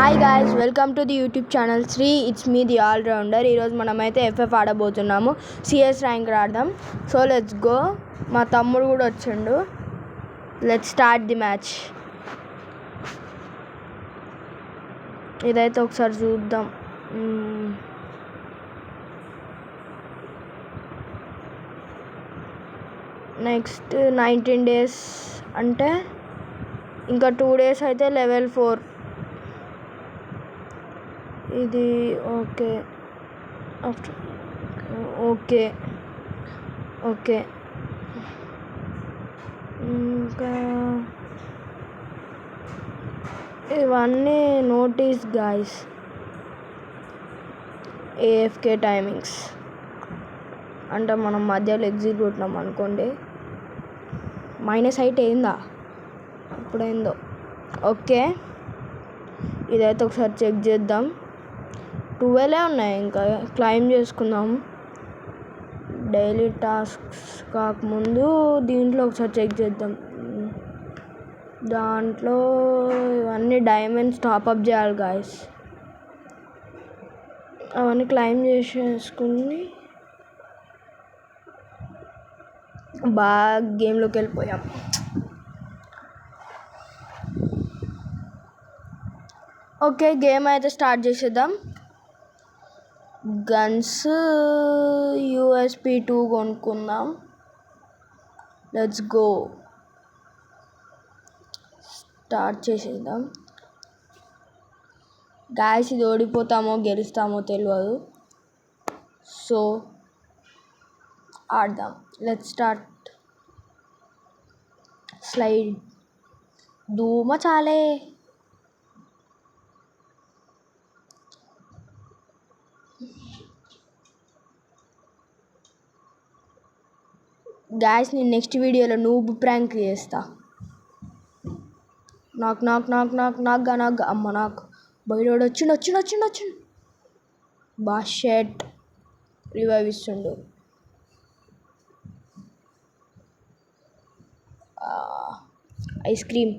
Hi guys, welcome to the YouTube channel Sri. It's me the allrounder. ఈరోజు మనమైతే FF ఆడబోతున్నాము. CS rank ఆడదాం. So let's go. మా తమ్ముడు కూడా వచ్చిండు. Let's start the match. ఇదైతే ఒకసారి చూద్దాం. నెక్స్ట్ 19 days అంటే ఇంకా 2 days అయితే level 4. ఇది ఓకే ఓకే ఓకే. ఇంకా ఇవన్నీ నోటీస్ గాయ్స్. ఏఎఫ్కే టైమింగ్స్ అంటే మనం మధ్యలో ఎగ్జిట్ కొట్టినాం అనుకోండి. -8 అయిందా? ఇప్పుడైందో. ఓకే, ఇదైతే ఒకసారి చెక్ చేద్దాం. 12 ఉన్నాయి. ఇంకా క్లైమ్ చేసుకుందాం. డైలీ టాస్క్స్ కాకముందు దీంట్లో ఒకసారి చెక్ చేద్దాం. దాంట్లో ఇవన్నీ డైమండ్స్ టాప్అప్ చేయాలి గాయస్. అవన్నీ క్లైమ్ చేసేసుకుని బాగా గేమ్లోకి వెళ్ళిపోయాం. ఓకే, గేమ్ అయితే స్టార్ట్ చేసేద్దాం. గన్స్ USP 2 కొనుక్కుందాం. Let's go. స్టార్ట్ చేసేద్దాం గాయస్. ఇది ఓడిపోతామో గెలుస్తామో తెలియదు. సో ఆడదాం. Let's start. స్లైడ్ ధూమ చాలే. గాయస్, నేను నెక్స్ట్ వీడియోలో నూబ్ ప్రాంక్ చేస్తా. నాకు అమ్మ నాకు బయట వచ్చిండు. షెట్ రివైవ్ ఇస్తుండు. ఐస్ క్రీమ్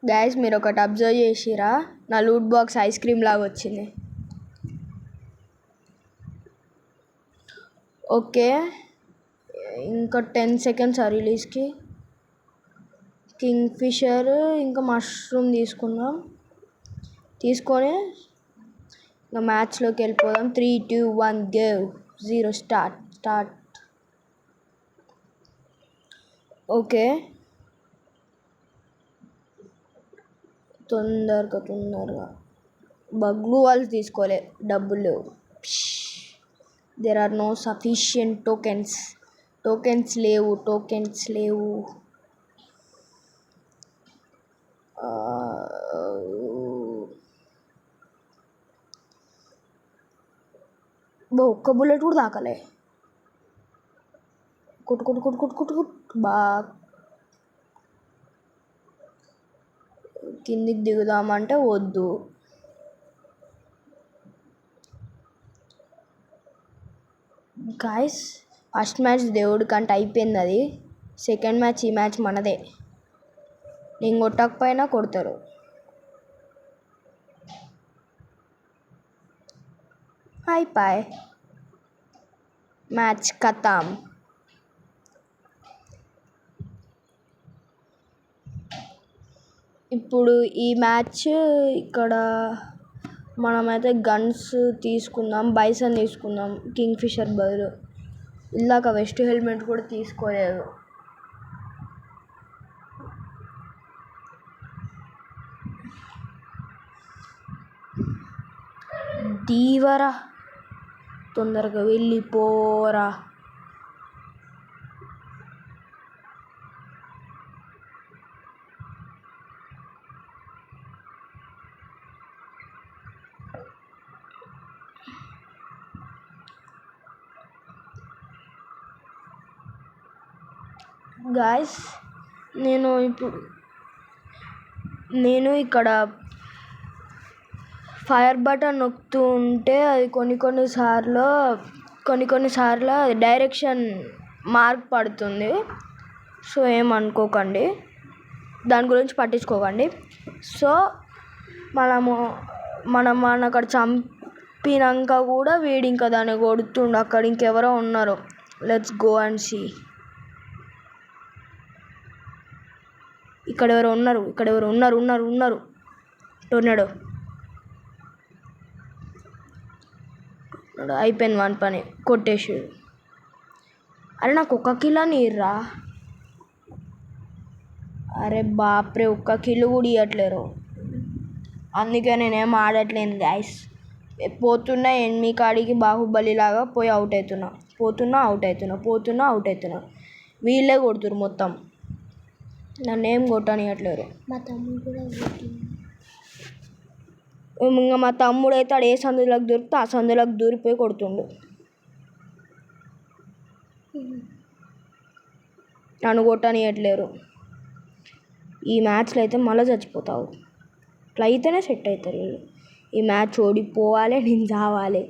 గాయస్, మీరు ఒకటి అబ్జర్వ్ చేసిరా? నా లూట్ బాక్స్ ఐస్ క్రీమ్ లాగా వచ్చింది. ఓకే, ఇంకా 10 seconds ఆ రిలీజ్కి. కింగ్ ఫిషర్ ఇంకా మష్రూమ్ తీసుకొని ఇంకా మ్యాచ్లోకి వెళ్ళిపోదాం. 3, 2, 1 గో. 0 స్టార్ట్. ఓకే, తొందరగా బగ్లు వాళ్ళు తీసుకోలే, డబ్బులు లేవు. There are no sufficient tokens లేవు. ఒక్క బుల్లెట్ కూడా తాకలే. కొట్టు బాగా. కిందికి దిగుదామంటే వద్దు. గాయస్, ఫస్ట్ మ్యాచ్ దేవుడి కంటే అయిపోయింది. అది సెకండ్ మ్యాచ్. ఈ మ్యాచ్ మనదే. నేను కొట్టకపోయినా కొడతారు. అయిపోయి మ్యాచ్ ఖతం. ఇప్పుడు ఈ మ్యాచ్ ఇక్కడ మనమైతే గన్స్ తీసుకుందాం. బైసన్ తీసుకుందాం కింగ్ ఫిషర్ బదులు. ఇలాక వెస్ట్ హెల్మెట్ కూడా తీసుకోలేదు. దీవరా, తొందరగా వెళ్ళిపోరా. గాయస్, నేను ఇక్కడ ఫైర్ బటన్ నొక్కుతూ ఉంటే అది కొన్ని కొన్నిసార్లు డైరెక్షన్ మార్క్ పడుతుంది. సో ఏమనుకోకండి, దాని గురించి పట్టించుకోకండి. సో మనం అక్కడ చంపినాక కూడా వీడు ఇంకా దాన్ని కొడుతుండు. అక్కడ ఇంకెవరో ఉన్నారు. Let's go and see. ఇక్కడ ఎవరు ఉన్నారు. టోర్నాడో అయిపోయింది వన్ పని, కొట్టేసాడు. అరే నాకు 1 కిలో నీర్రా. అరే బాప్రే, 1 కిలో కూడా ఇవ్వట్లేరు. అందుకే నేనేం ఆడట్లేను గైస్. పోతున్నా ఎనిమి కాడికి బాహుబలిలాగా పోయి అవుట్ అవుతున్నా. వీళ్ళే కొడుతురు మొత్తం, నన్నేం కొట్టనియట్లేరు. ఇంకా మా తమ్ముడు అయితే ఆడు ఏ సందులోకి దొరికితే ఆ సందులోకి దూరిపోయి కొడుతుండు. నన్ను కొట్టనియట్లేరు. ఈ మ్యాచ్లో అయితే మళ్ళీ చచ్చిపోతావు. ఇట్లా అయితేనే సెట్ అవుతారు వీళ్ళు. ఈ మ్యాచ్ ఓడిపోవాలి, నేను చావాలి,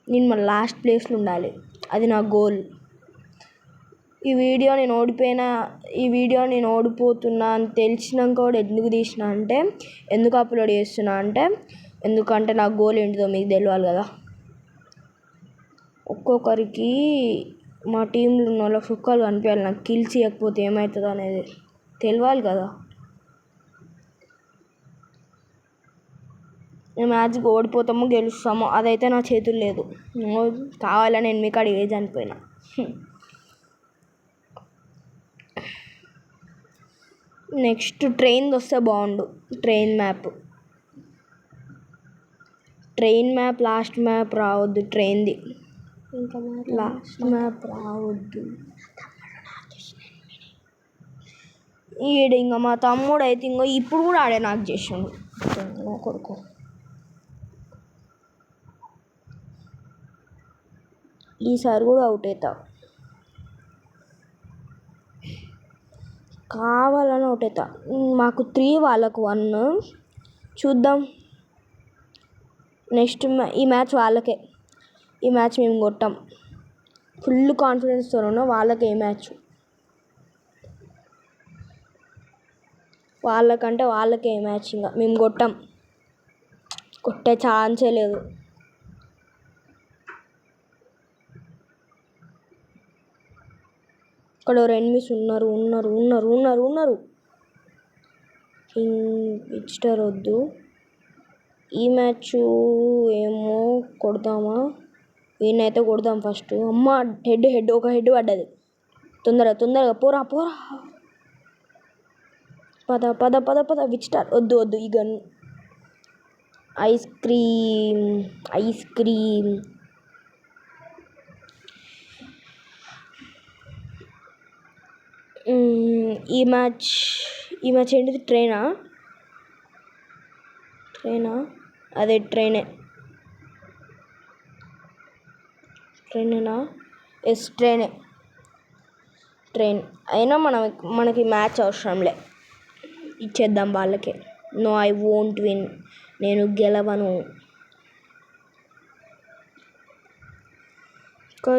నేను మళ్ళీ లాస్ట్ ప్లేస్లో ఉండాలి. అది నా గోల్. ఈ వీడియో నేను ఓడిపోతున్నా అని తెలిసినాక కూడా ఎందుకు అప్లోడ్ చేస్తున్నా అంటే ఎందుకంటే నా గోల్ ఏంటిదో మీకు తెలియాలి కదా. ఒక్కొక్కరికి మా టీంలో ఉన్న వాళ్ళకి సుఖాలు కనిపించాలి. నాకు కిల్స్ ఇవ్వకపోతే ఏమవుతుందో అనేది తెలియాలి కదా. మేము మ్యాచ్కి ఓడిపోతామో గెలుస్తామో అదైతే నా చేతులు లేదు. కావాలని నేను మీకు అడిగే చనిపోయినా. నెక్స్ట్ ట్రైన్ వస్తే బాగుండు. ట్రైన్ మ్యాప్ లాస్ట్ మ్యాప్ రావద్దు. ట్రైన్ది లాస్ట్ మ్యాప్ రావద్దు. ఇంకా మా తమ్ముడు అయితే ఇప్పుడు కూడా ఆడే నాకు చేసాడు కొడుకు. ఈసారి కూడా అవుట్ అవుతా, కావాలని అవుట్ అవుతా. మాకు 3 వాళ్ళకు 1. చూద్దాం. నెక్స్ట్ ఈ మ్యాచ్ వాళ్ళకే. ఈ మ్యాచ్ మేము కొట్టాం. ఫుల్ కాన్ఫిడెన్స్తో ఉన్నాం. వాళ్ళకే ఈ మ్యాచ్. వాళ్ళకే ఈ మ్యాచ్. ఇంకా మేము కొట్టాం, కొట్టే ఛాన్సే లేదు. ఇక్కడ 2 ఎనిమిస్ ఉన్నారు. విజిటర్ వద్దు. ఈ మ్యాచ్ ఏమో కొడదామా, ఈయనైతే కొడదాం ఫస్ట్. అమ్మ హెడ్ ఒక హెడ్ పడ్డది. తొందరగా పోరా. పద. విజిటర్ వద్దు. ఈ గన్ ఐస్ క్రీమ్. ఈ మ్యాచ్ ఏంటిది? ట్రైనా? అదే ట్రైనేనా? Yes train. అయినా మనకి మ్యాచ్ అవసరంలే, ఇచ్చేద్దాం వాళ్ళకే. No, I won't win. నేను గెలవను.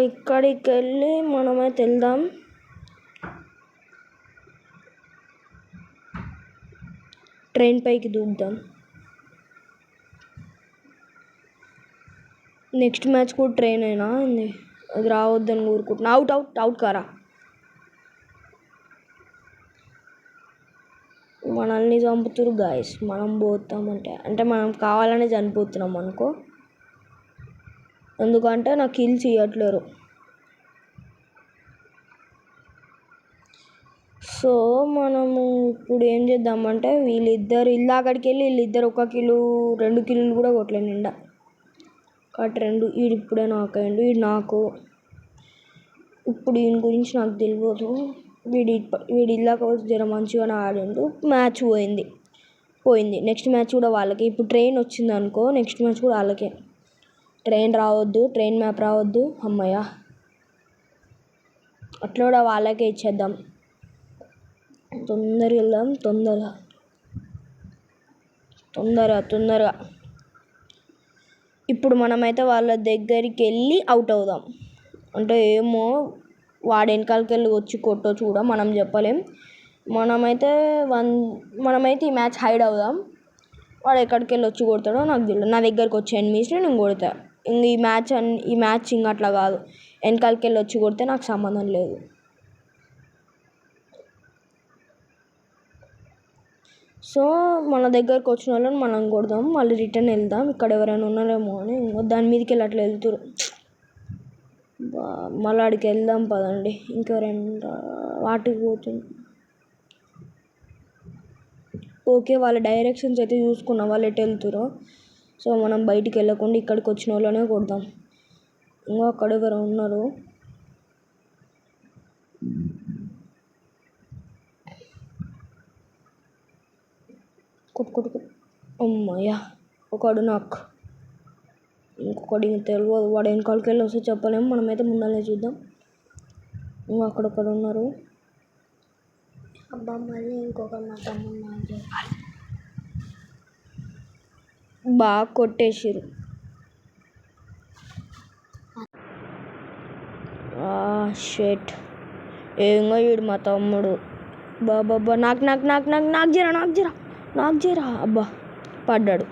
ఇక్కడికి వెళ్ళి మనమైతే వెళ్దాం. ట్రైన్ పైకి దూకుదాం. నెక్స్ట్ మ్యాచ్ కూడా ట్రైన్ అయినా అది రావద్దని కోరుకుంటున్నా. అవుట్ కారా. మనల్ని చంపుతురు గాయస్. మనం పోతామంటే మనం కావాలనే చనిపోతున్నాం అనుకో. ఎందుకంటే నాకు కిల్స్ ఇవ్వట్లేరు. సో మనము ఇప్పుడు ఏం చేద్దామంటే వీళ్ళిద్దరు అక్కడికి వెళ్ళి 1 కిలో 2 కిలోలు కూడా కొట్టలేను నిండా. కాబట్టి 2 వీడు ఇప్పుడే నాకయ్యండు. వీడు నాకు ఇప్పుడు దీని గురించి నాకు తెలియదు. వీడి ఇల్లాక జర మంచిగానే ఆడిండు. మ్యాచ్ పోయింది. నెక్స్ట్ మ్యాచ్ కూడా వాళ్ళకే. ఇప్పుడు ట్రైన్ వచ్చింది అనుకో, నెక్స్ట్ మ్యాచ్ కూడా వాళ్ళకే. ట్రైన్ రావద్దు, ట్రైన్ మ్యాప్ రావద్దు. అమ్మయ్య, అట్లా కూడా వాళ్ళకే ఇచ్చేద్దాం. తొందరగా వెళ్దాం. తొందరగా. ఇప్పుడు మనమైతే వాళ్ళ దగ్గరికి వెళ్ళి అవుట్ అవుదాం. అంటే ఏమో వాడు వెనకాలకి వెళ్ళి వచ్చి కొట్టొచ్చు కూడా, మనం చెప్పలేం. మనమైతే ఈ మ్యాచ్ హైడ్ అవుదాం. వాడు ఎక్కడికి వెళ్ళి వచ్చి కొడతాడో నాకు తెలియదు. నా దగ్గరకు వచ్చే ఎనిమిస్ని నేను కొడతా. ఇంక ఈ మ్యాచ్ ఇంక అట్లా కాదు, వెనకాలకి వెళ్ళి వచ్చి కొడితే నాకు సంబంధం లేదు. సో మన దగ్గరకు వచ్చిన వాళ్ళని మనం కొడదాం, మళ్ళీ రిటర్న్ వెళ్దాం. ఇక్కడ ఎవరైనా ఉన్నారేమో అని దాని మీదకి వెళ్ళి అట్లా వెళ్తురు. మళ్ళీ ఆడికి వెళ్దాం పదండి. ఇంకెవరైనా వాటికి పోతుంది. ఓకే, వాళ్ళ డైరెక్షన్స్ అయితే చూసుకున్నాం, వాళ్ళు ఎటు వెళ్తురో. సో మనం బయటికి వెళ్ళకుండా ఇక్కడికి వచ్చిన వాళ్ళనే కొడదాం. ఇంకా అక్కడ ఎవరు ఉన్నారు. కొట్టు అమ్మయ్యా, ఒకడు నాకు, ఇంకొకటి తెలియదు. వాడు వెనకాలకి వెళ్ళి వస్తే చెప్పలేము, మనమైతే ముందరనే చూద్దాం. ఇంకా అక్కడొక్కడు ఉన్నారు. అబ్బా మళ్ళీ ఇంకొకరు నా తమ్ముడు బాగా కొట్టేసిరు. షెట్, ఏంగా వీడు మా తమ్ముడు. బాబా నాకు జరా అబ్బా పడ్డాడు.